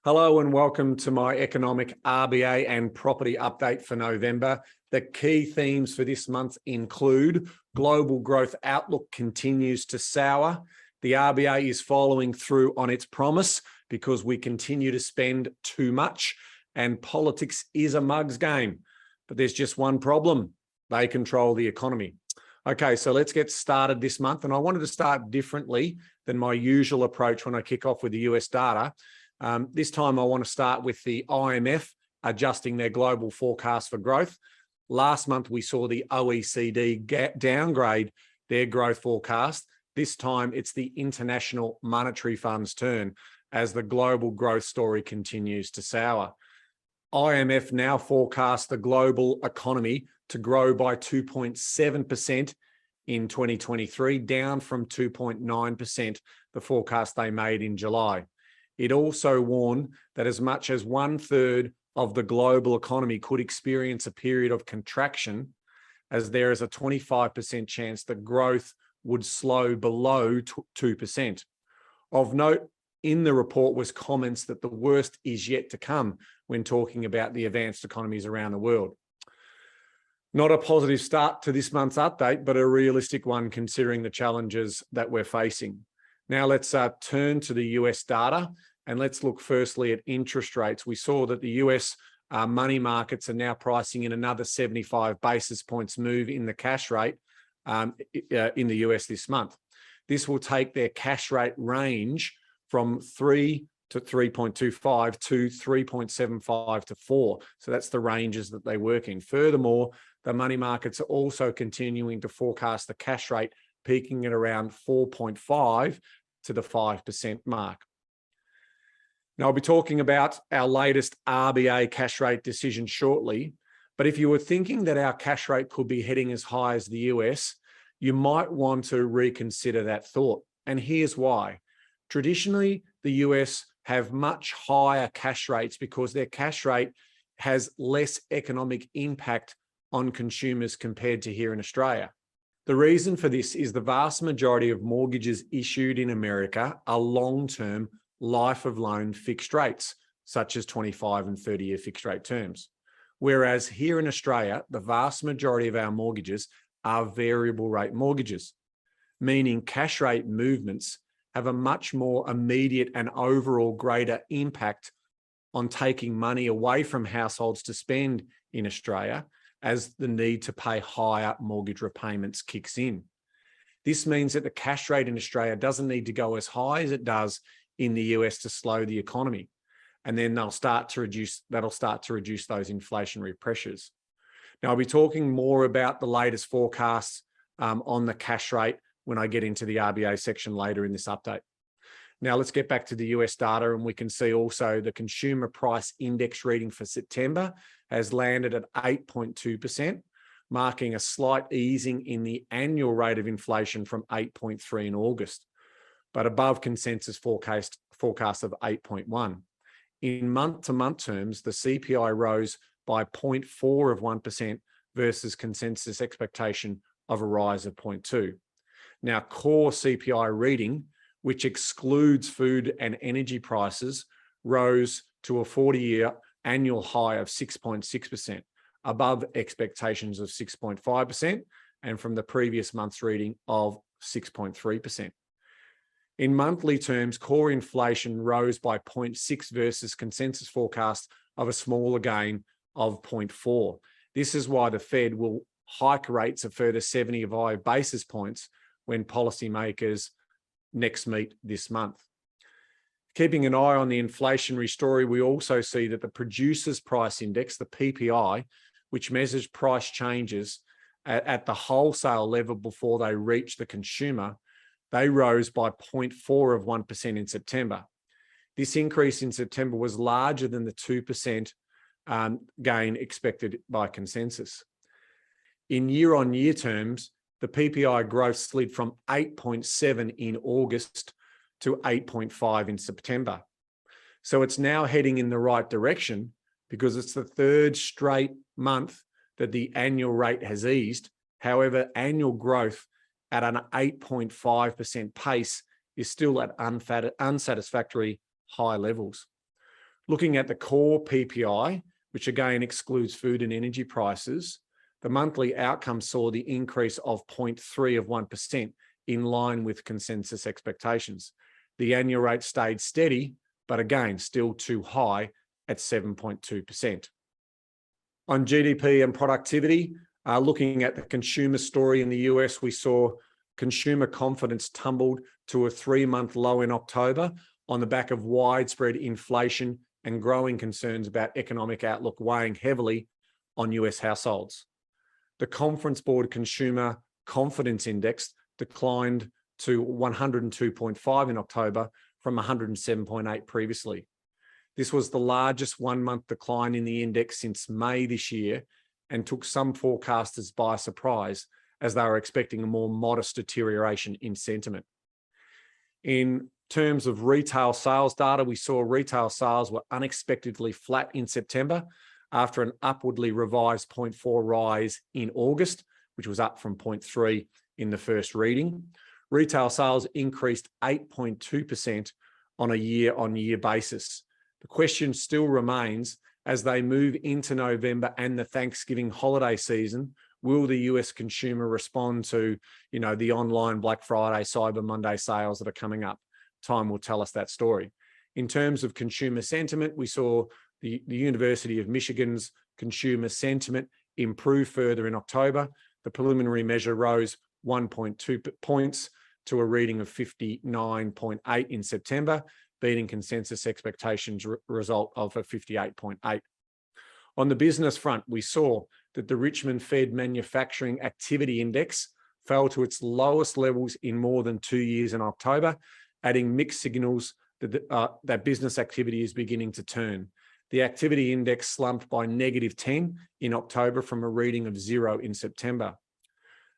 Hello and welcome to my economic RBA and property update for November. The key themes for this month include global growth outlook continues to sour. The RBA is following through on its promise because we continue to spend too much, and politics is a mug's game. But there's just one problem. They control the economy. Okay, so let's get started this month. And I wanted to start differently than my usual approach when I kick off with the US data. This time I want to start with the IMF adjusting their global forecast for growth. Last month, we saw the OECD downgrade their growth forecast. This time, it's the International Monetary Fund's turn as the global growth story continues to sour. IMF now forecasts the global economy to grow by 2.7% in 2023, down from 2.9%, the forecast they made in July. It also warned that as much as 1/3 of the global economy could experience a period of contraction, as there is a 25% chance that growth would slow below 2%. Of note in the report was comments that the worst is yet to come when talking about the advanced economies around the world. Not a positive start to this month's update, but a realistic one considering the challenges that we're facing. Now let's turn to the US data and let's look firstly at interest rates. We saw that the US money markets are now pricing in another 75 basis points move in the cash rate in the US this month. This will take their cash rate range from 3 to 3.25 to 3.75 to 4. So that's the ranges that they work in. Furthermore, the money markets are also continuing to forecast the cash rate peaking at around 4.5 to the 5% mark. Now, I'll be talking about our latest RBA cash rate decision shortly, but if you were thinking that our cash rate could be heading as high as the US, you might want to reconsider that thought. And here's why. Traditionally, the US have much higher cash rates because their cash rate has less economic impact on consumers compared to here in Australia. The reason for this is the vast majority of mortgages issued in America are long-term life of loan fixed rates, such as 25 and 30-year fixed rate terms. Whereas here in Australia, the vast majority of our mortgages are variable rate mortgages, meaning cash rate movements have a much more immediate and overall greater impact on taking money away from households to spend in Australia as the need to pay higher mortgage repayments kicks in. This means that the cash rate in Australia doesn't need to go as high as it does in the US to slow the economy. And then that'll start to reduce those inflationary pressures. Now, I'll be talking more about the latest forecasts on the cash rate when I get into the RBA section later in this update. Now, let's get back to the US data, and we can see also the consumer price index reading for September has landed at 8.2%, marking a slight easing in the annual rate of inflation from 8.3 in August, but above consensus forecast of 8.1. In month-to-month terms, the CPI rose by 0.4% versus consensus expectation of a rise of 0.2. Now, core CPI reading, which excludes food and energy prices, rose to a 40-year annual high of 6.6%, above expectations of 6.5% and from the previous month's reading of 6.3%. In monthly terms, core inflation rose by 0.6 versus consensus forecast of a smaller gain of 0.4. This is why the Fed will hike rates a further 75 basis points when policymakers next meet this month. Keeping an eye on the inflationary story, we also see that the Producers Price Index, the PPI, which measures price changes at the wholesale level before they reach the consumer, they rose by 0.4% in September. This increase in September was larger than the 2% gain expected by consensus. In year-on-year terms, the PPI growth slid from 8.7 in August to 8.5 in September. So it's now heading in the right direction because it's the third straight month that the annual rate has eased. However, annual growth at an 8.5% pace is still at unsatisfactory high levels. Looking at the core PPI, which again excludes food and energy prices, the monthly outcome saw the increase of 0.3%, in line with consensus expectations. The annual rate stayed steady, but again, still too high at 7.2%. On GDP and productivity, looking at the consumer story in the US, we saw consumer confidence tumbled to a 3-month low in October on the back of widespread inflation and growing concerns about economic outlook weighing heavily on US households. The Conference Board Consumer Confidence Index declined to 102.5 in October from 107.8 previously. This was the largest 1-month decline in the index since May this year and took some forecasters by surprise as they were expecting a more modest deterioration in sentiment. In terms of retail sales data, we saw retail sales were unexpectedly flat in September after an upwardly revised 0.4 rise in August, which was up from 0.3 in the first reading. Retail sales increased 8.2% on a year-on-year basis. The question still remains, as they move into November and the Thanksgiving holiday season, will the US consumer respond to, the online Black Friday, Cyber Monday sales that are coming up? Time will tell us that story. In terms of consumer sentiment, we saw the University of Michigan's consumer sentiment improve further in October. The preliminary measure rose 1.2 points to a reading of 59.8 in September, beating consensus expectations result of a 58.8. On the business front, we saw that the Richmond Fed Manufacturing Activity Index fell to its lowest levels in more than 2 years in October, adding mixed signals that business activity is beginning to turn. The activity index slumped by -10 in October from a reading of 0 in September.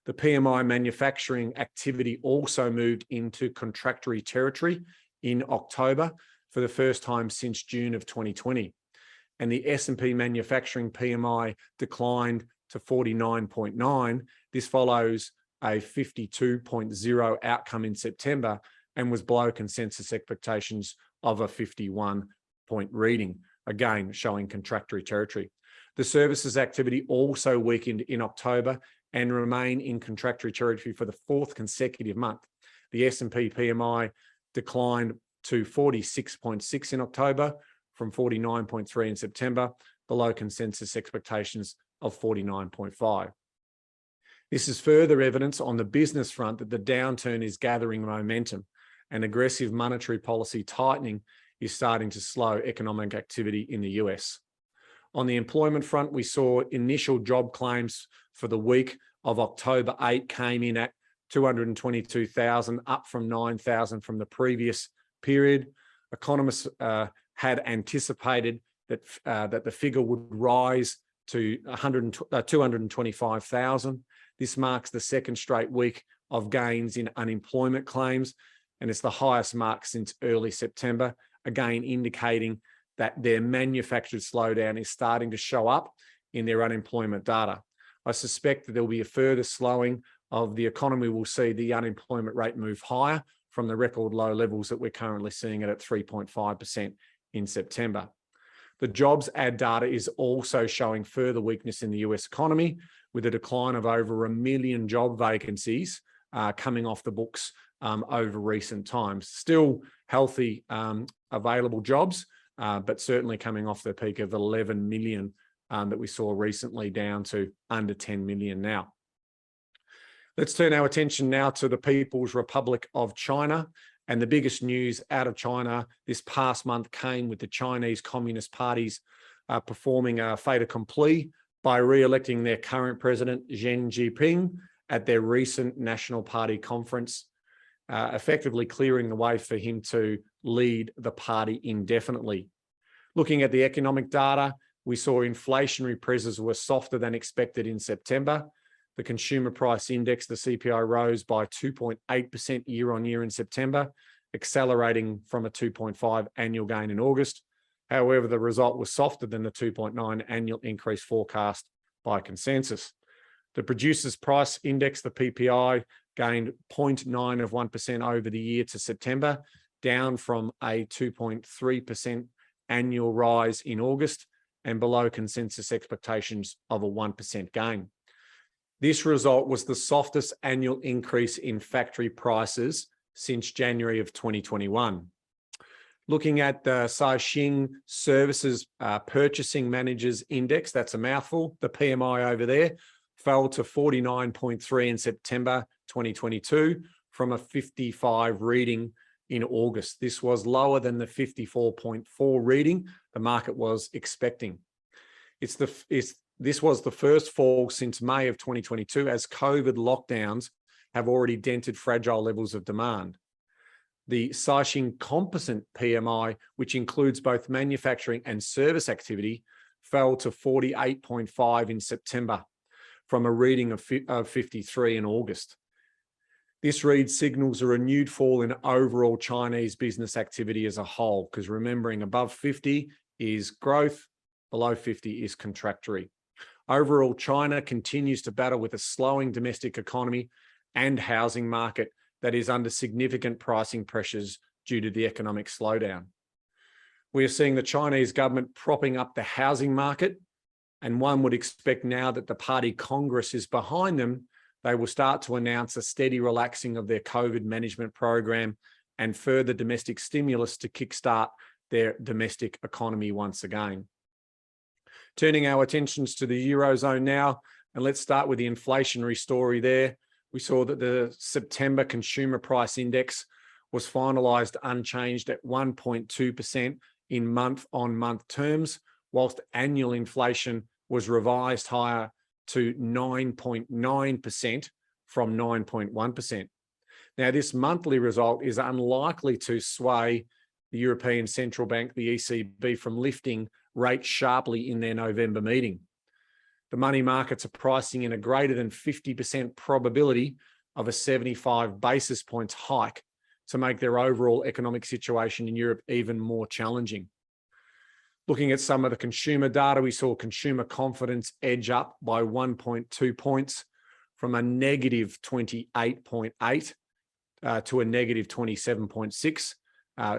The PMI manufacturing activity also moved into contractory territory in October for the first time since June of 2020. And the S&P manufacturing PMI declined to 49.9. This follows a 52.0 outcome in September and was below consensus expectations of a 51-point reading, again showing contractory territory. The services activity also weakened in October and remain in contractory territory for the 4th consecutive month. The S&P PMI declined to 46.6 in October from 49.3 in September, below consensus expectations of 49.5. This is further evidence on the business front that the downturn is gathering momentum and aggressive monetary policy tightening is starting to slow economic activity in the US. On the employment front, we saw initial job claims for the week of October 8 came in at 222,000, up from 9,000 from the previous period. Economists had anticipated that the figure would rise to 225,000. This marks the second straight week of gains in unemployment claims, and it's the highest mark since early September, again indicating that their manufactured slowdown is starting to show up in their unemployment data. I suspect that there will be a further slowing of the economy. We'll see the unemployment rate move higher from the record low levels that we're currently seeing it at 3.5% in September. The jobs ad data is also showing further weakness in the US economy, with a decline of over 1 million job vacancies coming off the books over recent times. Still healthy available jobs, but certainly coming off the peak of 11 million that we saw recently, down to under 10 million now. Let's turn our attention now to the People's Republic of China. And the biggest news out of China this past month came with the Chinese Communist Party's performing a fait accompli by re-electing their current president, Xi Jinping, at their recent National Party conference, effectively clearing the way for him to lead the party indefinitely. Looking at the economic data, we saw inflationary pressures were softer than expected in September. The consumer price index, the CPI, rose by 2.8% year on year in September, accelerating from a 2.5 annual gain in August. However, the result was softer than the 2.9 annual increase forecast by consensus. The producers price index, the PPI, gained 0.9% over the year to September, down from a 2.3% annual rise in August and below consensus expectations of a 1% gain. This result was the softest annual increase in factory prices since January of 2021. Looking at the Caixin Services Purchasing Managers Index, that's a mouthful, the PMI over there, fell to 49.3 in September 2022 from a 55 reading in August. This was lower than the 54.4 reading the market was expecting. This was the first fall since May of 2022, as COVID lockdowns have already dented fragile levels of demand. The Caixin Composite PMI, which includes both manufacturing and service activity, fell to 48.5 in September from a reading of 53 in August. This read signals a renewed fall in overall Chinese business activity as a whole, because remembering above 50 is growth, below 50 is contractory. Overall, China continues to battle with a slowing domestic economy and housing market that is under significant pricing pressures due to the economic slowdown. We are seeing the Chinese government propping up the housing market, and one would expect now that the Party Congress is behind them, they will start to announce a steady relaxing of their COVID management program and further domestic stimulus to kickstart their domestic economy once again. Turning our attentions to the Eurozone now, and let's start with the inflationary story there. We saw that the September Consumer Price Index was finalised unchanged at 1.2% in month-on-month terms, whilst annual inflation was revised higher to 9.9% from 9.1%. Now, this monthly result is unlikely to sway the European Central Bank, the ECB, from lifting rates sharply in their November meeting. The money markets are pricing in a greater than 50% probability of a 75 basis points hike to make their overall economic situation in Europe even more challenging. Looking at some of the consumer data, we saw consumer confidence edge up by 1.2 points from a negative 28.8 to a negative 27.6.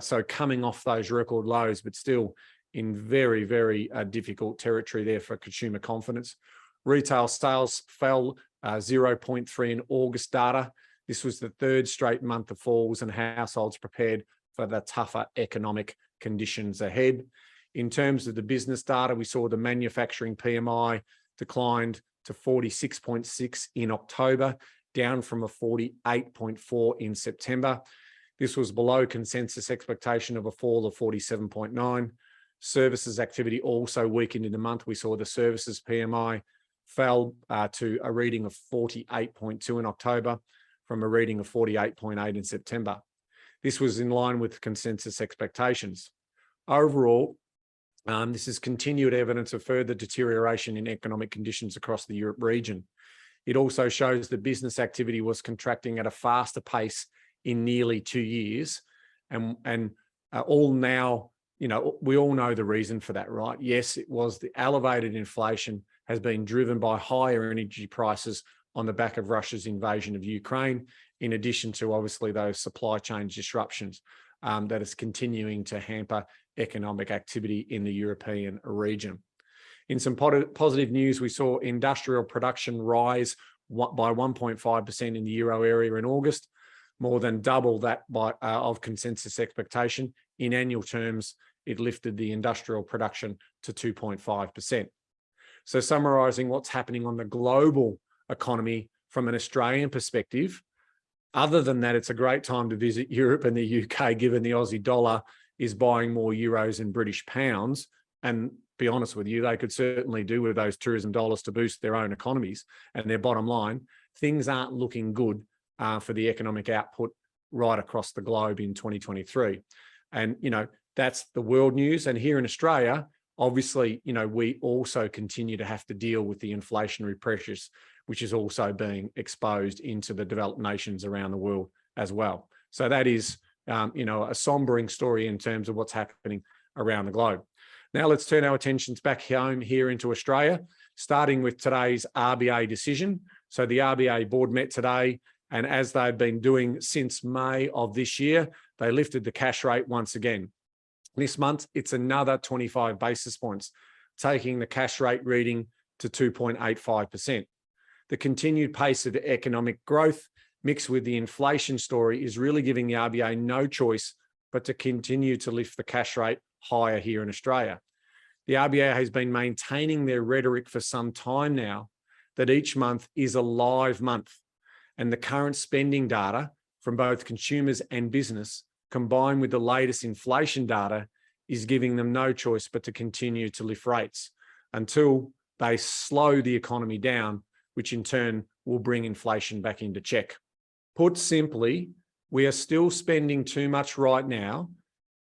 So coming off those record lows, but still in very, very difficult territory there for consumer confidence. Retail sales fell 0.3 in August data. This was the third straight month of falls, and households prepared for the tougher economic conditions ahead. In terms of the business data, we saw the manufacturing PMI declined to 46.6 in October, down from a 48.4 in September. This was below consensus expectation of a fall of 47.9. Services activity also weakened in the month. We saw the services PMI fell to a reading of 48.2 in October from a reading of 48.8 in September. This was in line with consensus expectations. Overall, this is continued evidence of further deterioration in economic conditions across the Europe region. It also shows that business activity was contracting at a faster pace in nearly 2 years, and all now, you know, we all know the reason for that, right? Yes, it was the elevated inflation has been driven by higher energy prices on the back of Russia's invasion of Ukraine, in addition to obviously those supply chain disruptions that is continuing to hamper economic activity in the European region. In some positive news, we saw industrial production rise by 1.5% in the euro area in August, more than double that of consensus expectation. In annual terms, it lifted the industrial production to 2.5%. So summarising what's happening on the global economy from an Australian perspective, other than that, it's a great time to visit Europe and the UK, given the Aussie dollar is buying more euros and British pounds. And be honest with you, they could certainly do with those tourism dollars to boost their own economies and their bottom line. Things aren't looking good for the economic output right across the globe in 2023. And, you know, that's the world news. And here in Australia, obviously, you know, we also continue to have to deal with the inflationary pressures, which is also being exposed into the developed nations around the world as well. So that is, you know, a sombering story in terms of what's happening around the globe. Now let's turn our attentions back home here into Australia, starting with today's RBA decision. So the RBA board met today, and as they've been doing since May of this year, they lifted the cash rate once again. This month, it's another 25 basis points, taking the cash rate reading to 2.85%. The continued pace of economic growth mixed with the inflation story is really giving the RBA no choice but to continue to lift the cash rate higher here in Australia. The RBA has been maintaining their rhetoric for some time now that each month is a live month, and the current spending data from both consumers and business, combined with the latest inflation data, is giving them no choice but to continue to lift rates until they slow the economy down, which in turn will bring inflation back into check. Put simply, we are still spending too much right now,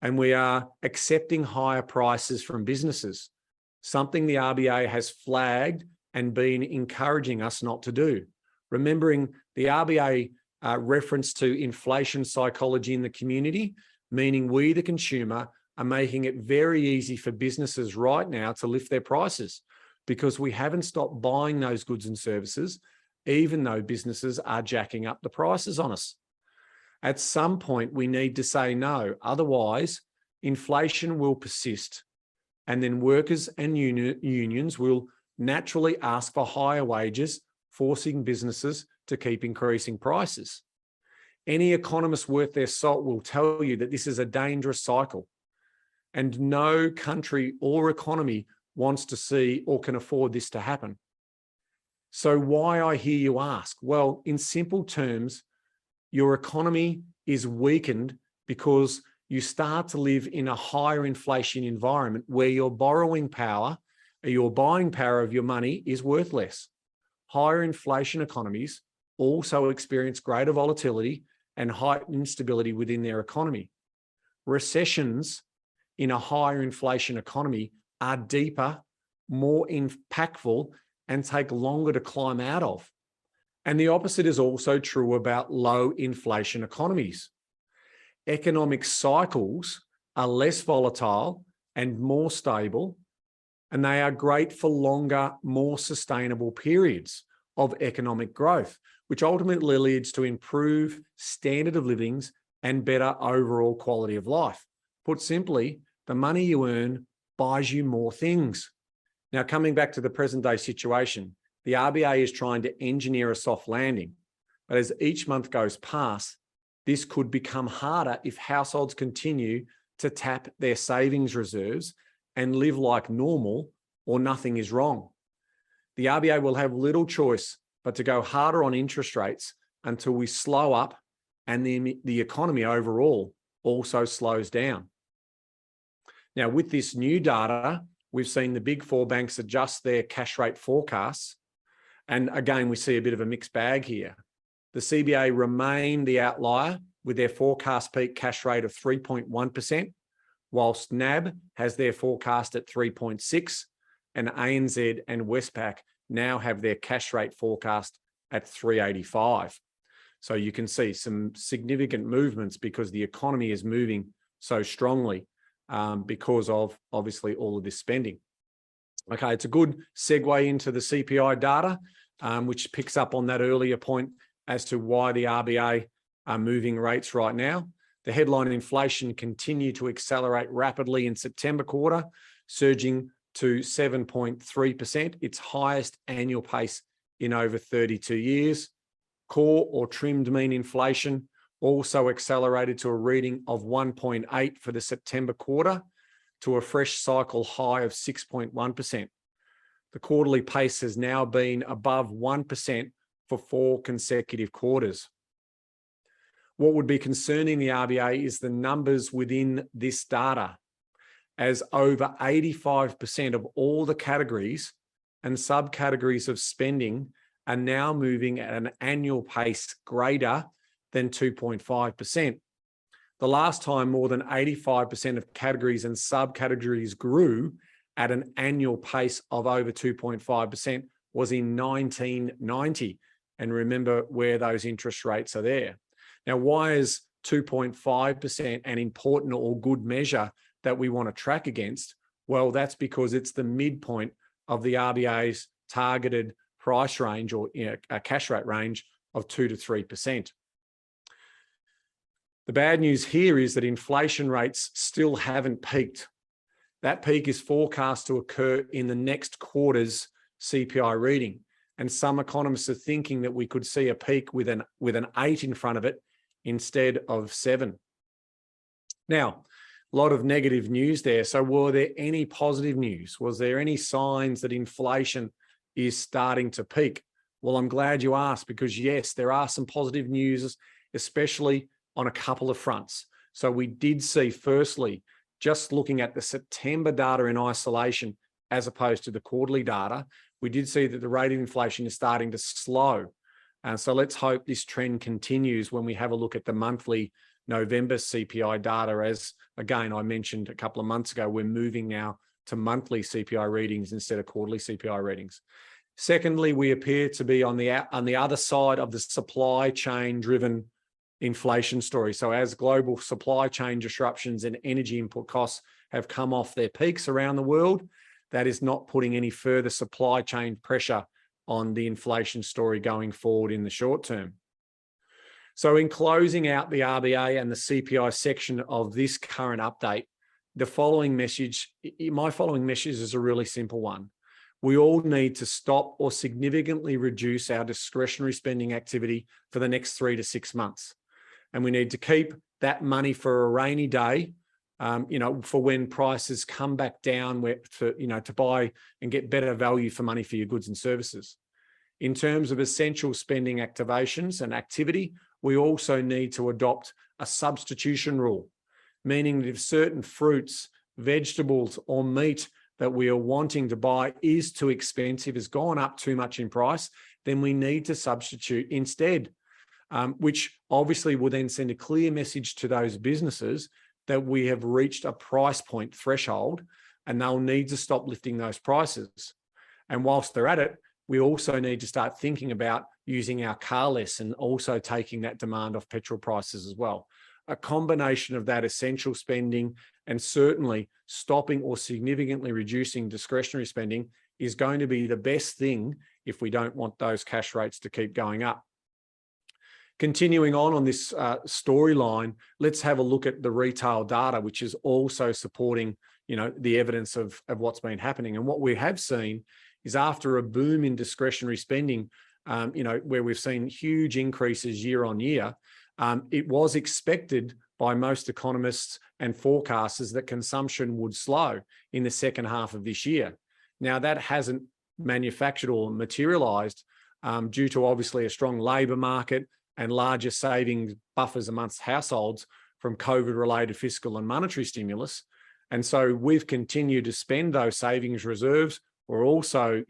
and we are accepting higher prices from businesses, something the RBA has flagged and been encouraging us not to do. Remembering the RBA reference to inflation psychology in the community, meaning we, the consumer, are making it very easy for businesses right now to lift their prices because we haven't stopped buying those goods and services, even though businesses are jacking up the prices on us. At some point, we need to say no. Otherwise, inflation will persist, and then workers and unions will naturally ask for higher wages, forcing businesses to keep increasing prices. Any economist worth their salt will tell you that this is a dangerous cycle, and no country or economy wants to see or can afford this to happen. So why, I hear you ask? Well, in simple terms, your economy is weakened because you start to live in a higher inflation environment where your borrowing power, or your buying power of your money is worth less. Higher inflation economies also experience greater volatility and heightened instability within their economy. Recessions in a higher inflation economy are deeper, more impactful, and take longer to climb out of. And the opposite is also true about low inflation economies. Economic cycles are less volatile and more stable, and they are great for longer, more sustainable periods of economic growth, which ultimately leads to improved standard of livings and better overall quality of life. Put simply, the money you earn buys you more things. Now, coming back to the present day situation, the RBA is trying to engineer a soft landing, but as each month goes past, this could become harder if households continue to tap their savings reserves and live like normal or nothing is wrong. The RBA will have little choice but to go harder on interest rates until we slow up and the economy overall also slows down. Now, with this new data, we've seen the big four banks adjust their cash rate forecasts. And again, we see a bit of a mixed bag here. The CBA remain the outlier with their forecast peak cash rate of 3.1%, whilst NAB has their forecast at 3.6%, and ANZ and Westpac now have their cash rate forecast at 3.85%. So you can see some significant movements because the economy is moving so strongly because of obviously all of this spending. Okay, it's a good segue into the CPI data, which picks up on that earlier point as to why the RBA are moving rates right now. The headline inflation continued to accelerate rapidly in September quarter, surging to 7.3%, its highest annual pace in over 32 years. Core or trimmed mean inflation also accelerated to a reading of 1.8 for the September quarter, to a fresh cycle high of 6.1%. The quarterly pace has now been above 1% for 4 consecutive quarters. What would be concerning the RBA is the numbers within this data, as over 85% of all the categories and subcategories of spending are now moving at an annual pace greater than 2.5%. The last time more than 85% of categories and subcategories grew at an annual pace of over 2.5% was in 1990. And remember where those interest rates are there. Now, why is 2.5% an important or good measure that we want to track against? Well, that's because it's the midpoint of the RBA's targeted price range, or a cash rate range of 2 to 3%. The bad news here is that inflation rates still haven't peaked. That peak is forecast to occur in the next quarter's CPI reading. And some economists are thinking that we could see a peak with an 8 in front of it instead of 7. Now, a lot of negative news there. So were there any positive news? Was there any signs that inflation is starting to peak? Well, I'm glad you asked, because yes, there are some positive news, especially on a couple of fronts. So we did see, firstly, just looking at the September data in isolation, as opposed to the quarterly data, we did see that the rate of inflation is starting to slow. And so let's hope this trend continues when we have a look at the monthly November CPI data. As again, I mentioned a couple of months ago, we're moving now to monthly CPI readings instead of quarterly CPI readings. Secondly, we appear to be on the other side of the supply chain driven inflation story. So as global supply chain disruptions and energy input costs have come off their peaks around the world, that is not putting any further supply chain pressure on the inflation story going forward in the short term. So in closing out the RBA and the CPI section of this current update, my following message is a really simple one. We all need to stop or significantly reduce our discretionary spending activity for the next 3 to 6 months. And we need to keep that money for a rainy day, for when prices come back down, to buy and get better value for money for your goods and services. In terms of essential spending activations and activity, we also need to adopt a substitution rule, meaning that if certain fruits, vegetables, or meat that we are wanting to buy is too expensive, has gone up too much in price, then we need to substitute instead, which obviously will then send a clear message to those businesses that we have reached a price point threshold and they'll need to stop lifting those prices. And whilst they're at it, we also need to start thinking about using our car less and also taking that demand off petrol prices as well. A combination of that essential spending and certainly stopping or significantly reducing discretionary spending is going to be the best thing if we don't want those cash rates to keep going up. Continuing on this storyline, let's have a look at the retail data, which is also supporting, the evidence of what's been happening. And what we have seen is after a boom in discretionary spending, where we've seen huge increases year on year, it was expected by most economists and forecasters that consumption would slow in the second half of this year. Now, that hasn't manufactured or materialized due to obviously a strong labour market and larger savings buffers amongst households from COVID-related fiscal and monetary stimulus. And so we've continued to spend those savings reserves. We're also,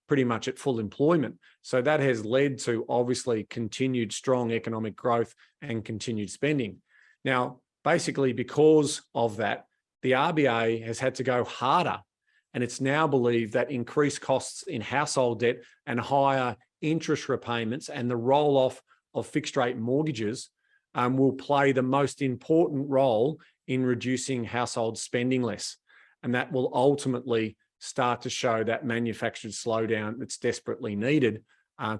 pretty much at full employment. So that has led to obviously continued strong economic growth and continued spending. Now, basically because of that, the RBA has had to go harder, and it's now believed that increased costs in household debt and higher interest repayments and the roll-off of fixed rate mortgages will play the most important role in reducing household spending less. And that will ultimately start to show that manufactured slowdown that's desperately needed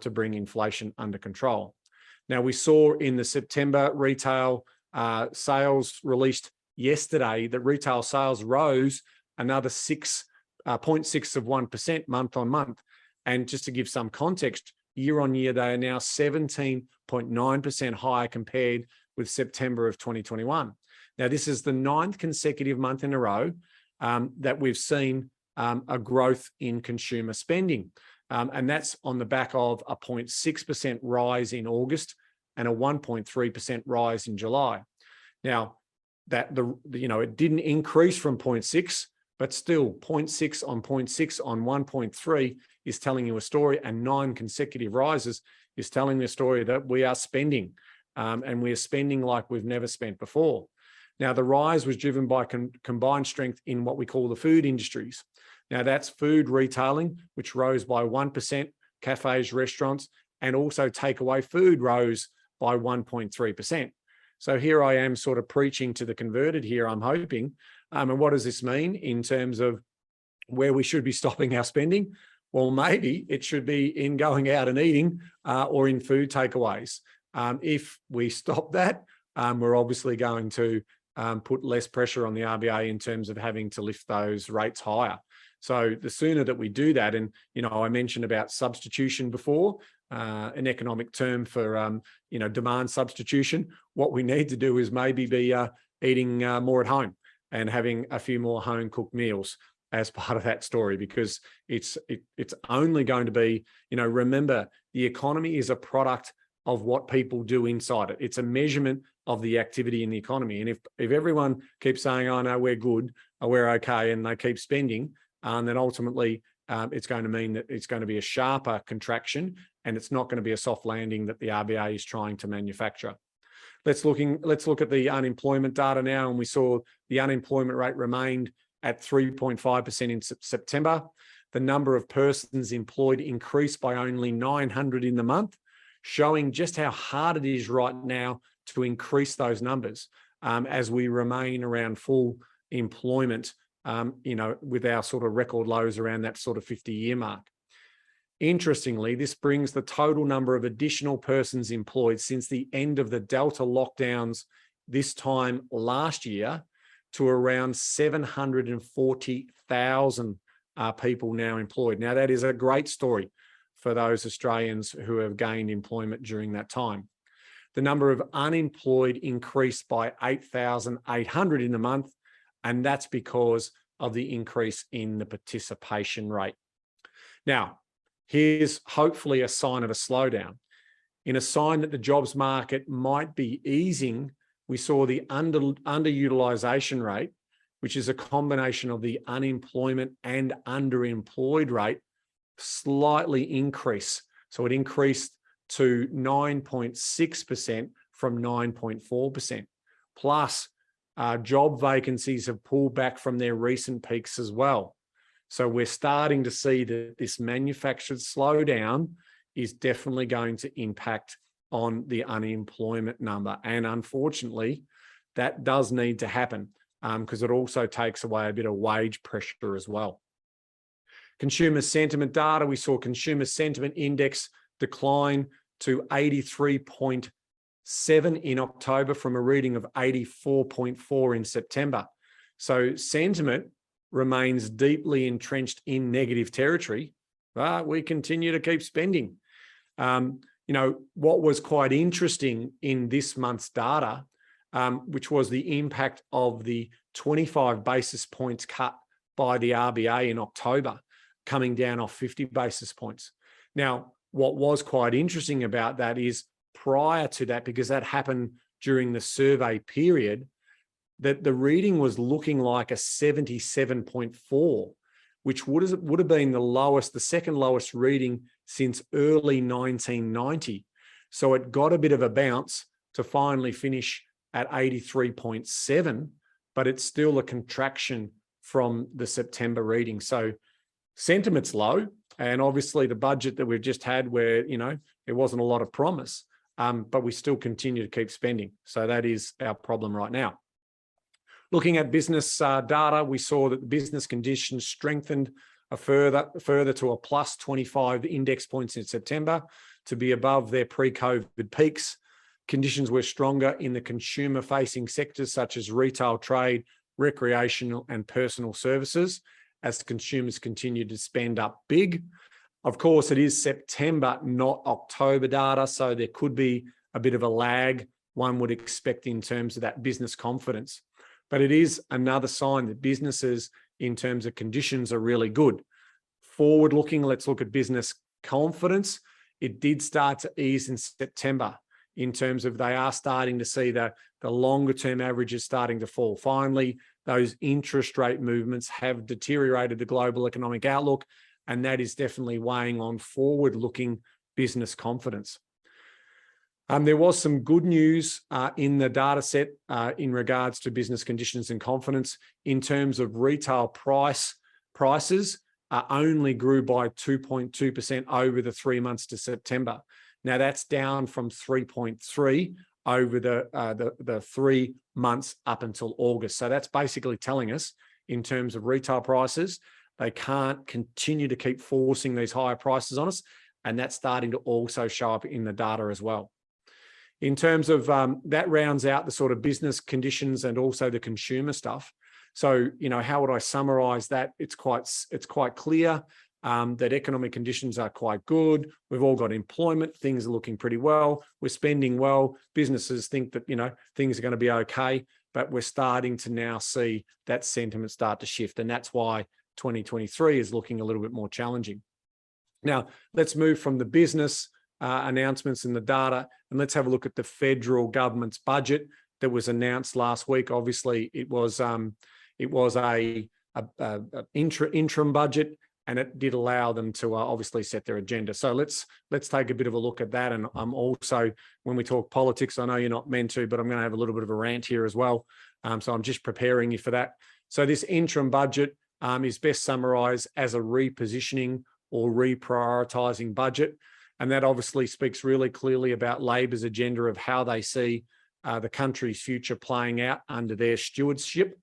to bring inflation under control. Now, we saw in the September retail sales released yesterday that retail sales rose another 0.6% month on month. And just to give some context, year on year, they are now 17.9% higher compared with September of 2021. Now, this is the 9th consecutive month in a row that we've seen a growth in consumer spending. And that's on the back of a 0.6% rise in August and a 1.3% rise in July. Now, that it didn't increase from 0.6, but still 0.6 on 0.6 on 1.3 is telling you a story, and 9 consecutive rises is telling the story that we are spending, and we are spending like we've never spent before. Now, the rise was driven by combined strength in what we call the food industries. Now, that's food retailing, which rose by 1%, cafes, restaurants, and also takeaway food rose by 1.3%. So here I am sort of preaching to the converted here, I'm hoping. And what does this mean in terms of where we should be stopping our spending? Well, maybe it should be in going out and eating or in food takeaways. If we stop that, we're obviously going to put less pressure on the RBA in terms of having to lift those rates higher. So the sooner that we do that, and I mentioned about substitution before, an economic term for demand substitution. What we need to do is maybe be eating more at home and having a few more home cooked meals as part of that story, because it's only going to be, remember, the economy is a product of what people do inside it. It's a measurement of the activity in the economy. And if everyone keeps saying, oh no, we're good, or we're okay, and they keep spending, then ultimately it's going to mean that it's going to be a sharper contraction, and it's not going to be a soft landing that the RBA is trying to manufacture. Let's look at the unemployment data now, and we saw the unemployment rate remained at 3.5% in September. The number of persons employed increased by only 900 in the month, showing just how hard it is right now to increase those numbers as we remain around full employment, with our sort of record lows around that sort of 50-year mark. Interestingly, this brings the total number of additional persons employed since the end of the Delta lockdowns this time last year to around 740,000 people now employed. Now, that is a great story for those Australians who have gained employment during that time. The number of unemployed increased by 8,800 in the month, and that's because of the increase in the participation rate. Now, here's hopefully a sign of a slowdown. In a sign that the jobs market might be easing, we saw the underutilization rate, which is a combination of the unemployment and underemployed rate, slightly increase. So it increased to 9.6% from 9.4%. Plus, job vacancies have pulled back from their recent peaks as well. So we're starting to see that this manufactured slowdown is definitely going to impact on the unemployment number. And unfortunately, that does need to happen because it also takes away a bit of wage pressure as well. Consumer sentiment data, we saw consumer sentiment index decline to 83.7 in October from a reading of 84.4 in September. So sentiment remains deeply entrenched in negative territory, but we continue to keep spending. What was quite interesting in this month's data, which was the impact of the 25 basis points cut by the RBA in October, coming down off 50 basis points. Now, what was quite interesting about that is prior to that, because that happened during the survey period, that the reading was looking like a 77.4, which would have been the second lowest reading since early 1990. So it got a bit of a bounce to finally finish at 83.7, but it's still a contraction from the September reading. So sentiment's low, and obviously the budget that we've just had where, there wasn't a lot of promise, but we still continue to keep spending. So that is our problem right now. Looking at business data, we saw that the business conditions strengthened further to a plus 25 index points in September to be above their pre-COVID peaks. Conditions were stronger in the consumer-facing sectors such as retail, trade, recreational, and personal services as consumers continued to spend up big. Of course, it is September, not October data, so there could be a bit of a lag one would expect in terms of that business confidence. But it is another sign that businesses, in terms of conditions, are really good. Forward looking, let's look at business confidence. It did start to ease in September in terms of they are starting to see the longer term averages starting to fall. Finally, those interest rate movements have deteriorated the global economic outlook, and that is definitely weighing on forward looking business confidence. There was some good news in the data set in regards to business conditions and confidence in terms of retail prices only grew by 2.2% over the 3 months to September. Now that's down from 3.3 over the 3 months up until August. So that's basically telling us in terms of retail prices, they can't continue to keep forcing these higher prices on us. And that's starting to also show up in the data as well. In terms of that rounds out the sort of business conditions and also the consumer stuff. So, how would I summarize that? It's quite clear that economic conditions are quite good. We've all got employment. Things are looking pretty well. We're spending well. Businesses think that, things are going to be okay, but we're starting to now see that sentiment start to shift. And that's why 2023 is looking a little bit more challenging. Now, let's move from the business announcements in the data, and let's have a look at the federal government's budget that was announced last week. Obviously, it was a interim budget, and it did allow them to obviously set their agenda. So let's take a bit of a look at that. And I'm also, when we talk politics, I know you're not meant to, but I'm going to have a little bit of a rant here as well. So I'm just preparing you for that. So this interim budget is best summarised as a repositioning or reprioritising budget. And that obviously speaks really clearly about Labor's agenda of how they see the country's future playing out under their stewardship.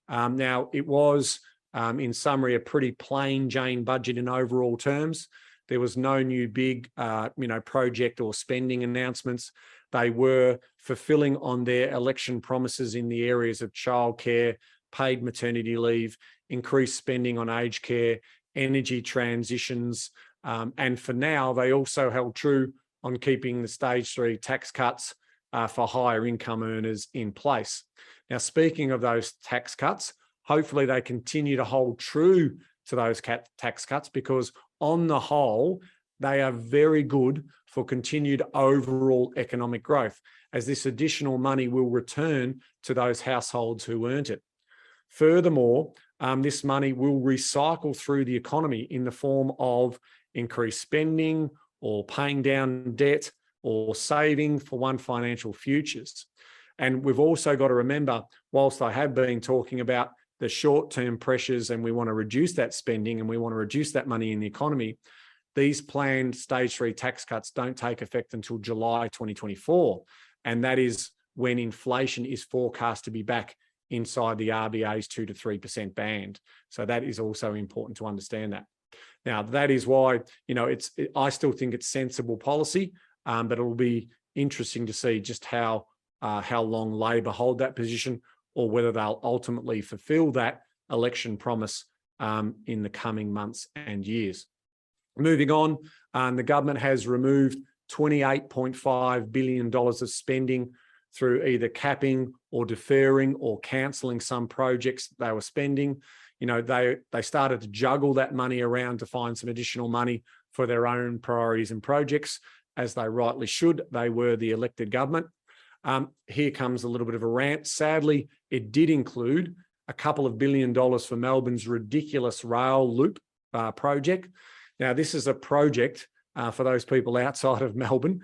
Now, it was, in summary, a pretty plain Jane budget in overall terms. There was no new big, project or spending announcements. They were fulfilling on their election promises in the areas of childcare, paid maternity leave, increased spending on aged care, energy transitions, and for now, they also held true on keeping the stage 3 tax cuts for higher income earners in place. Now, speaking of those tax cuts, hopefully they continue to hold true to those tax cuts, because on the whole, they are very good for continued overall economic growth, as this additional money will return to those households who earned it. Furthermore, this money will recycle through the economy in the form of increased spending or paying down debt or saving for one financial futures. And we've also got to remember, whilst I have been talking about the short-term pressures and we want to reduce that spending and we want to reduce that money in the economy, these planned stage 3 tax cuts don't take effect until July 2024. And that is when inflation is forecast to be back inside the RBA's 2 to 3% band. So that is also important to understand that. Now, that is why, I still think it's sensible policy, but it will be interesting to see just how long Labor hold that position, or whether they'll ultimately fulfill that election promise in the coming months and years. Moving on, the government has removed $28.5 billion of spending through either capping or deferring or cancelling some projects they were spending. They started to juggle that money around to find some additional money for their own priorities and projects, as they rightly should. They were the elected government. Here comes a little bit of a rant. Sadly, it did include a couple of $1 billion for Melbourne's ridiculous rail loop project. Now, this is a project for those people outside of Melbourne.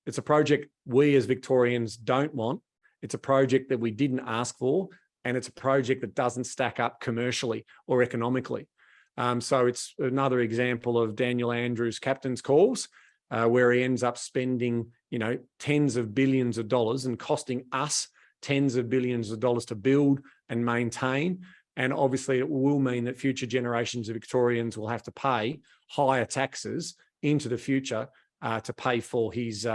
It's a project we as Victorians don't want. It's a project that we didn't ask for, and it's a project that doesn't stack up commercially or economically. So it's another example of Daniel Andrews' captain's calls, where he ends up spending, tens of billions of dollars and costing us tens of billions of dollars to build and maintain. And obviously it will mean that future generations of Victorians will have to pay higher taxes into the future to pay for his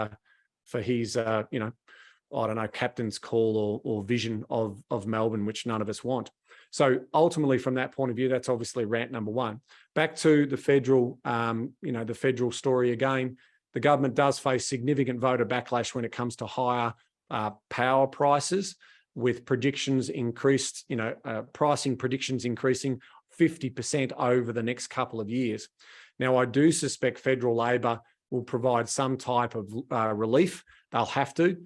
captain's call or vision of Melbourne, which none of us want. So ultimately, from that point of view, that's obviously rant number one. Back to the federal, the federal story again. The government does face significant voter backlash when it comes to higher power prices, with predictions increased, pricing predictions increasing 50% over the next couple of years. Now, I do suspect federal Labor will provide some type of relief. They'll have to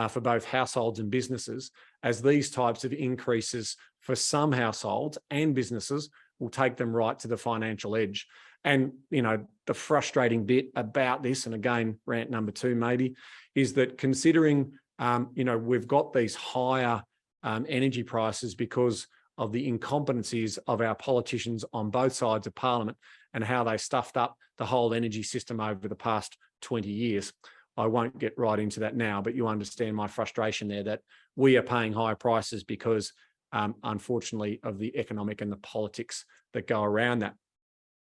for both households and businesses, as these types of increases for some households and businesses will take them right to the financial edge. And, the frustrating bit about this, and again, rant number two maybe, is that considering, we've got these higher energy prices because of the incompetencies of our politicians on both sides of Parliament and how they stuffed up the whole energy system over the past 20 years. I won't get right into that now, but you understand my frustration there, that we are paying higher prices because, unfortunately, of the economic and the politics that go around that.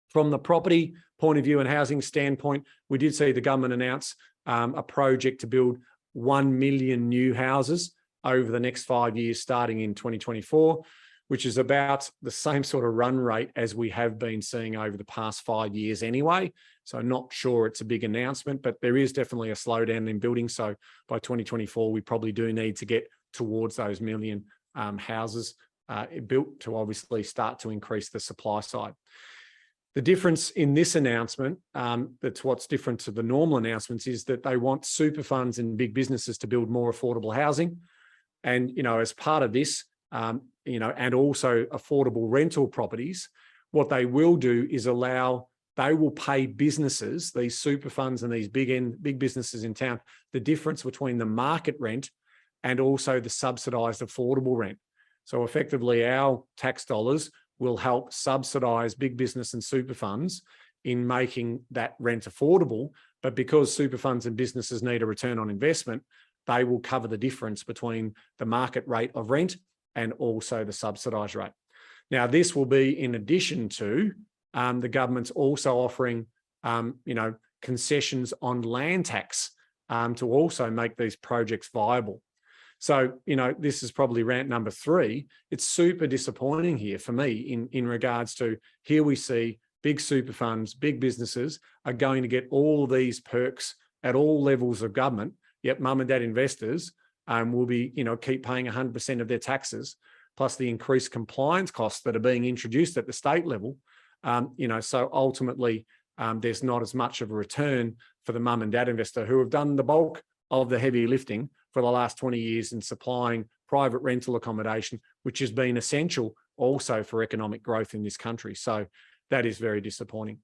From the property point of view and housing standpoint, we did see the government announce a project to build 1 million new houses over the next 5 years, starting in 2024, which is about the same sort of run rate as we have been seeing over the past 5 years anyway. So not sure it's a big announcement, but there is definitely a slowdown in building. So by 2024, we probably do need to get towards those million houses built to obviously start to increase the supply side. The difference in this announcement, that's what's different to the normal announcements, is that they want super funds and big businesses to build more affordable housing. And, as part of this, and also affordable rental properties, what they will do is they will pay businesses, these super funds and these big businesses in town, the difference between the market rent and also the subsidised affordable rent. So effectively, our tax dollars will help subsidise big business and super funds in making that rent affordable. But because super funds and businesses need a return on investment, they will cover the difference between the market rate of rent and also the subsidised rate. Now, this will be in addition to the government's also offering, concessions on land tax to also make these projects viable. So, this is probably rant number 3. It's super disappointing here for me in regards to, here we see big super funds, big businesses are going to get all these perks at all levels of government, yet mum and dad investors will be, keep paying 100% of their taxes, plus the increased compliance costs that are being introduced at the state level. So ultimately, there's not as much of a return for the mum and dad investor who have done the bulk of the heavy lifting for the last 20 years in supplying private rental accommodation, which has been essential also for economic growth in this country. So that is very disappointing.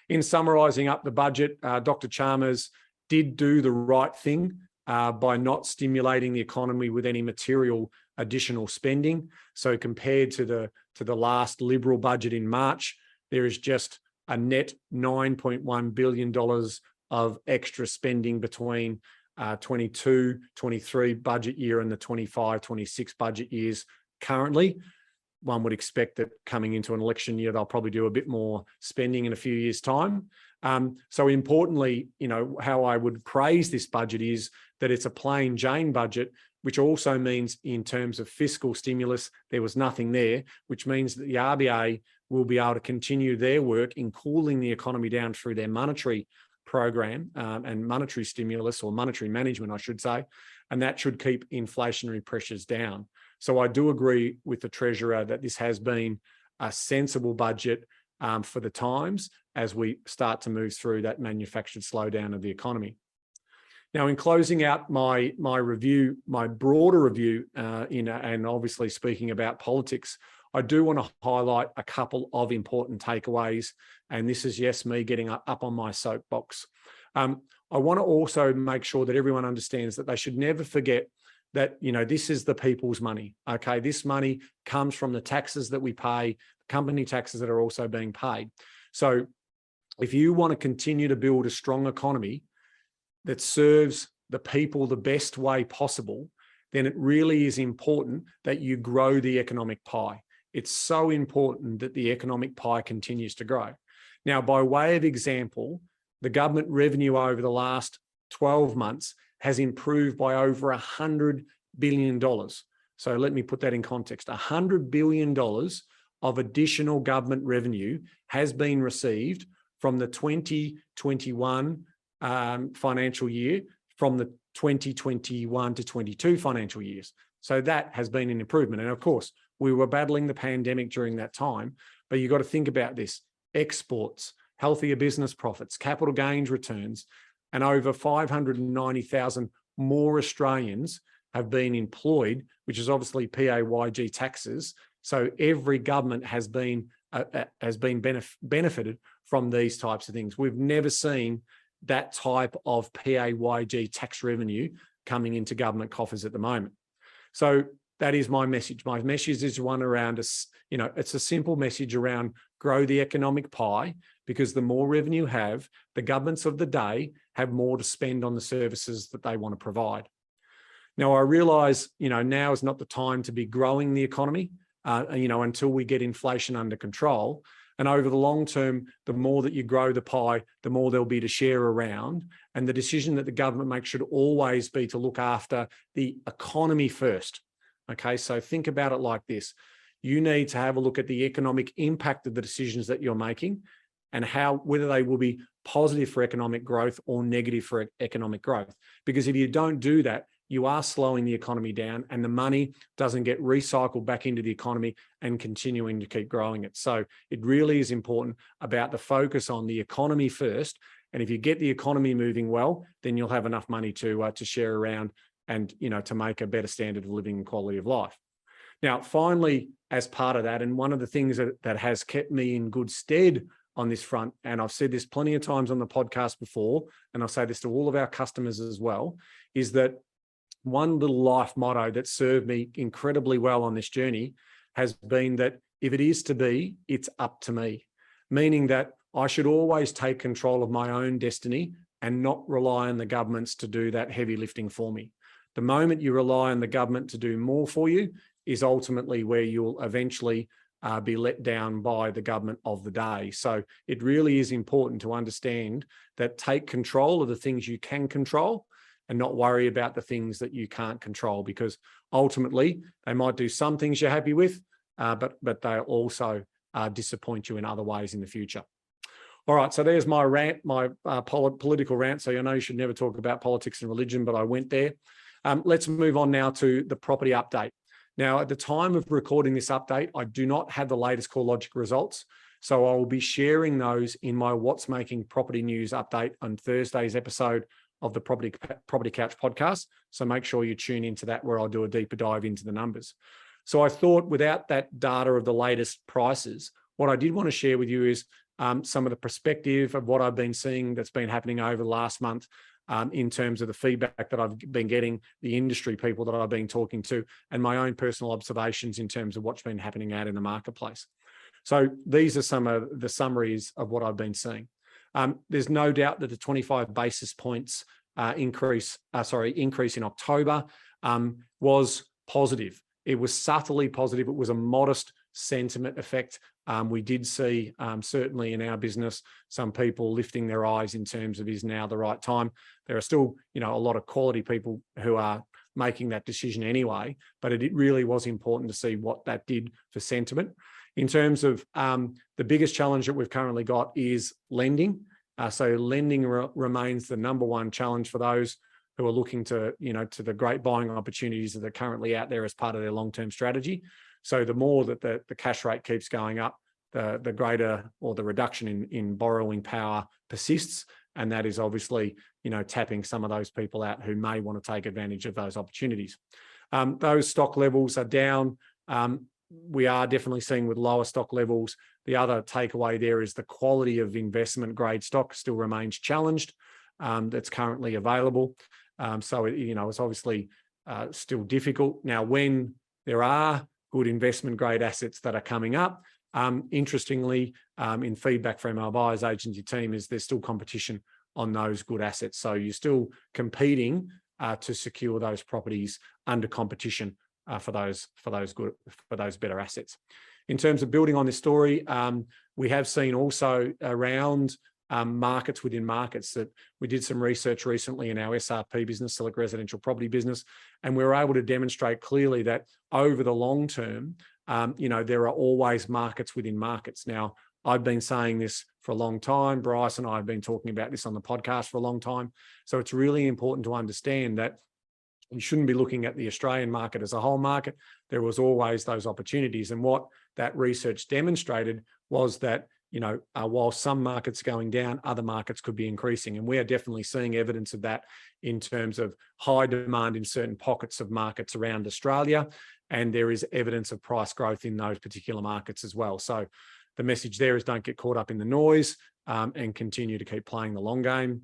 In summarising up the budget, Dr. Chalmers did do the right thing by not stimulating the economy with any material additional spending. So compared to the last Liberal budget in March, there is just a net $9.1 billion of extra spending between 22-23 budget year and the 25-26 budget years currently. One would expect that coming into an election year, they'll probably do a bit more spending in a few years' time. So importantly, how I would praise this budget is that it's a plain Jane budget, which also means in terms of fiscal stimulus, there was nothing there, which means that the RBA will be able to continue their work in cooling the economy down through their monetary program and monetary stimulus, or monetary management, I should say, and that should keep inflationary pressures down. So I do agree with the Treasurer that this has been a sensible budget for the times as we start to move through that manufactured slowdown of the economy. Now, in closing out my review, my broader review, and obviously speaking about politics, I do want to highlight a couple of important takeaways. And this is, yes, me getting up on my soapbox. I want to also make sure that everyone understands that they should never forget that, this is the people's money. Okay, this money comes from the taxes that we pay, company taxes that are also being paid. So if you want to continue to build a strong economy that serves the people the best way possible, then it really is important that you grow the economic pie. It's so important that the economic pie continues to grow. Now, by way of example, the government revenue over the last 12 months has improved by over $100 billion. So let me put that in context. $100 billion of additional government revenue has been received from the 2021 financial year, from the 2021 to 22 financial years. So that has been an improvement. And of course, we were battling the pandemic during that time, but you've got to think about this: exports, healthier business profits, capital gains returns, and over 590,000 more Australians have been employed, which is obviously PAYG taxes. So every government has been benefited from these types of things. We've never seen that type of PAYG tax revenue coming into government coffers at the moment. So that is my message. My message is one around us. It's a simple message around grow the economic pie, because the more revenue you have, the governments of the day have more to spend on the services that they want to provide. Now, I realise, now is not the time to be growing the economy, until we get inflation under control. And over the long term, the more that you grow the pie, the more there'll be to share around. And the decision that the government makes should always be to look after the economy first. Okay, so think about it like this. You need to have a look at the economic impact of the decisions that you're making and whether they will be positive for economic growth or negative for economic growth. Because if you don't do that, you are slowing the economy down and the money doesn't get recycled back into the economy and continuing to keep growing it. So it really is important about the focus on the economy first. And if you get the economy moving well, then you'll have enough money to share around and, to make a better standard of living and quality of life. Now, finally, as part of that, and one of the things that has kept me in good stead on this front, and I've said this plenty of times on the podcast before, and I'll say this to all of our customers as well, is that one little life motto that served me incredibly well on this journey has been that if it is to be, it's up to me, meaning that I should always take control of my own destiny and not rely on the governments to do that heavy lifting for me. The moment you rely on the government to do more for you is ultimately where you'll eventually be let down by the government of the day. So it really is important to understand that take control of the things you can control and not worry about the things that you can't control, because ultimately they might do some things you're happy with, but they'll also disappoint you in other ways in the future. All right, so there's my rant, my political rant. So I know you should never talk about politics and religion, but I went there. Let's move on now to the property update. Now, at the time of recording this update, I do not have the latest CoreLogic results. So I will be sharing those in my What's Making Property News update on Thursday's episode of the Property Couch podcast. So make sure you tune into that, where I'll do a deeper dive into the numbers. So I thought, without that data of the latest prices, what I did want to share with you is some of the perspective of what I've been seeing that's been happening over the last month in terms of the feedback that I've been getting, the industry people that I've been talking to, and my own personal observations in terms of what's been happening out in the marketplace. So these are some of the summaries of what I've been seeing. There's no doubt that the 25 basis points increase in October was positive. It was subtly positive. It was a modest sentiment effect. We did see, certainly in our business, some people lifting their eyes in terms of, is now the right time? There are still, a lot of quality people who are making that decision anyway, but it really was important to see what that did for sentiment. In terms of the biggest challenge that we've currently got is lending. So lending remains the number one challenge for those who are looking to, to the great buying opportunities that are currently out there as part of their long-term strategy. So the more that the cash rate keeps going up, the greater, or the reduction in borrowing power persists. And that is obviously, tapping some of those people out who may want to take advantage of those opportunities. Those stock levels are down. We are definitely seeing with lower stock levels. The other takeaway there is the quality of investment grade stock still remains challenged. That's currently available. So it's obviously still difficult. Now, when there are good investment grade assets that are coming up, interestingly, in feedback from our buyers agency team, is there's still competition on those good assets. So you're still competing to secure those properties under competition for those better assets. In terms of building on this story, we have seen also around markets within markets, that we did some research recently in our SRP business, Select Residential Property business, and we were able to demonstrate clearly that over the long term, there are always markets within markets. Now, I've been saying this for a long time. Bryce and I have been talking about this on the podcast for a long time. So it's really important to understand that you shouldn't be looking at the Australian market as a whole market. There was always those opportunities. And what that research demonstrated was that, while some markets are going down, other markets could be increasing. And we are definitely seeing evidence of that in terms of high demand in certain pockets of markets around Australia. And there is evidence of price growth in those particular markets as well. So the message there is, don't get caught up in the noise and continue to keep playing the long game.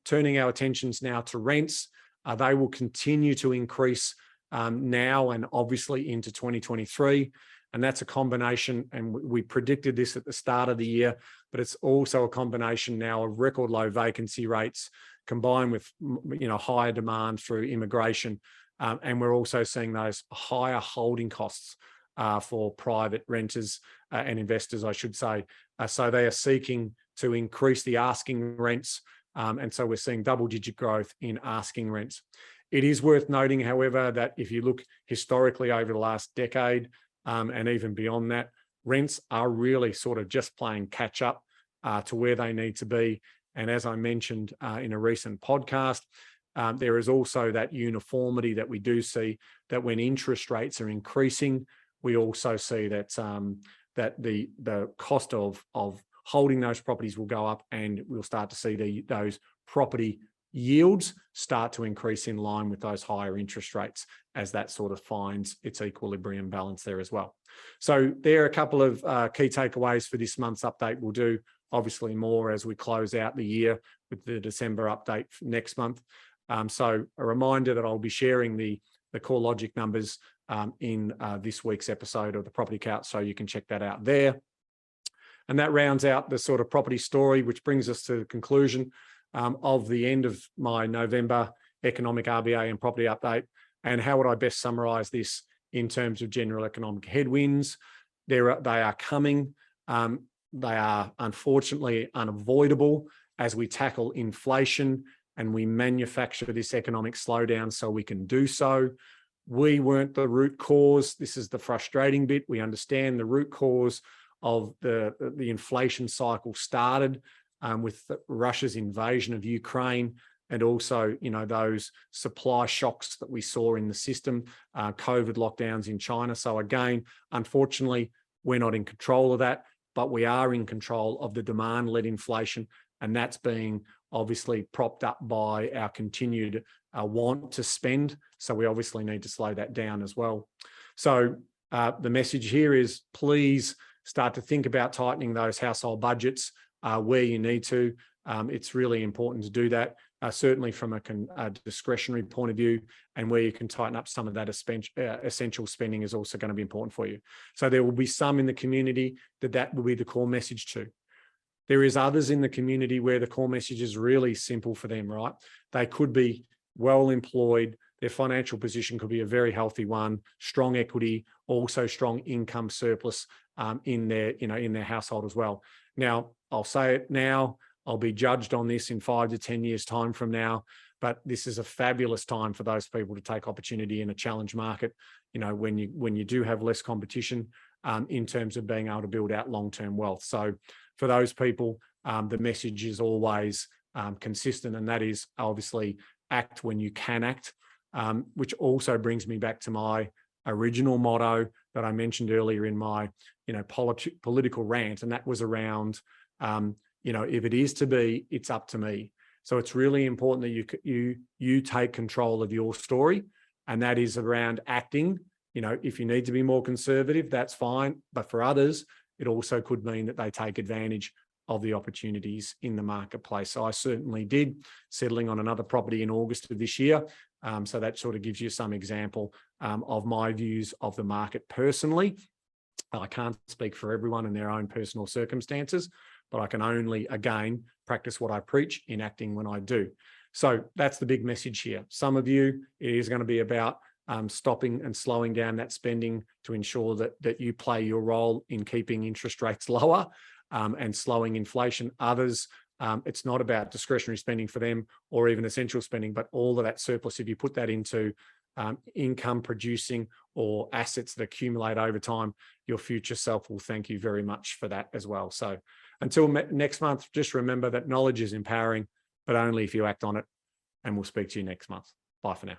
Turning our attentions now to rents. They will continue to increase now and obviously into 2023. And that's a combination, and we predicted this at the start of the year, but it's also a combination now of record low vacancy rates combined with, higher demand through immigration. And we're also seeing those higher holding costs for private renters and investors, I should say. So they are seeking to increase the asking rents. And so we're seeing double-digit growth in asking rents. It is worth noting, however, that if you look historically over the last decade and even beyond that, rents are really sort of just playing catch up to where they need to be. And as I mentioned in a recent podcast, there is also that uniformity that we do see, that when interest rates are increasing, we also see that that the cost of holding those properties will go up, and we'll start to see those property yields start to increase in line with those higher interest rates as that sort of finds its equilibrium balance there as well. So there are a couple of key takeaways for this month's update. We'll do obviously more as we close out the year with the December update next month. So a reminder that I'll be sharing the CoreLogic numbers in this week's episode of the Property Couch, so you can check that out there. And that rounds out the sort of property story, which brings us to the conclusion of the end of my November economic RBA and property update. And how would I best summarize this in terms of general economic headwinds? They are coming. They are unfortunately unavoidable as we tackle inflation and we manufacture this economic slowdown so we can do so. We weren't the root cause. This is the frustrating bit. We understand the root cause of the inflation cycle started with Russia's invasion of Ukraine, and also, those supply shocks that we saw in the system, COVID lockdowns in China. So again, unfortunately, we're not in control of that, but we are in control of the demand-led inflation, and that's being obviously propped up by our continued want to spend. So we obviously need to slow that down as well. So the message here is, please start to think about tightening those household budgets where you need to. It's really important to do that, certainly from a discretionary point of view, and where you can tighten up some of that essential spending is also going to be important for you. So there will be some in the community that will be the core message to. There is others in the community where the core message is really simple for them, right? They could be well employed. Their financial position could be a very healthy one, strong equity, also strong income surplus in their household as well. Now, I'll say it now, I'll be judged on this in 5 to 10 years' time from now, but this is a fabulous time for those people to take opportunity in a challenge market, when you do have less competition in terms of being able to build out long-term wealth. So for those people, the message is always consistent, and that is obviously act when you can act, which also brings me back to my original motto that I mentioned earlier in my political rant, and that was around if it is to be, it's up to me. So it's really important that you take control of your story, and that is around acting. If you need to be more conservative, that's fine, but for others, it also could mean that they take advantage of the opportunities in the marketplace. So I certainly did, settling on another property in August of this year. So that sort of gives you some example of my views of the market personally. I can't speak for everyone in their own personal circumstances, but I can only, again, practice what I preach in acting when I do. So that's the big message here. Some of you, it is going to be about stopping and slowing down that spending to ensure that you play your role in keeping interest rates lower and slowing inflation. Others, it's not about discretionary spending for them or even essential spending, but all of that surplus, if you put that into income producing or assets that accumulate over time, your future self will thank you very much for that as well. So until next month, just remember that knowledge is empowering, but only if you act on it. And we'll speak to you next month. Bye for now.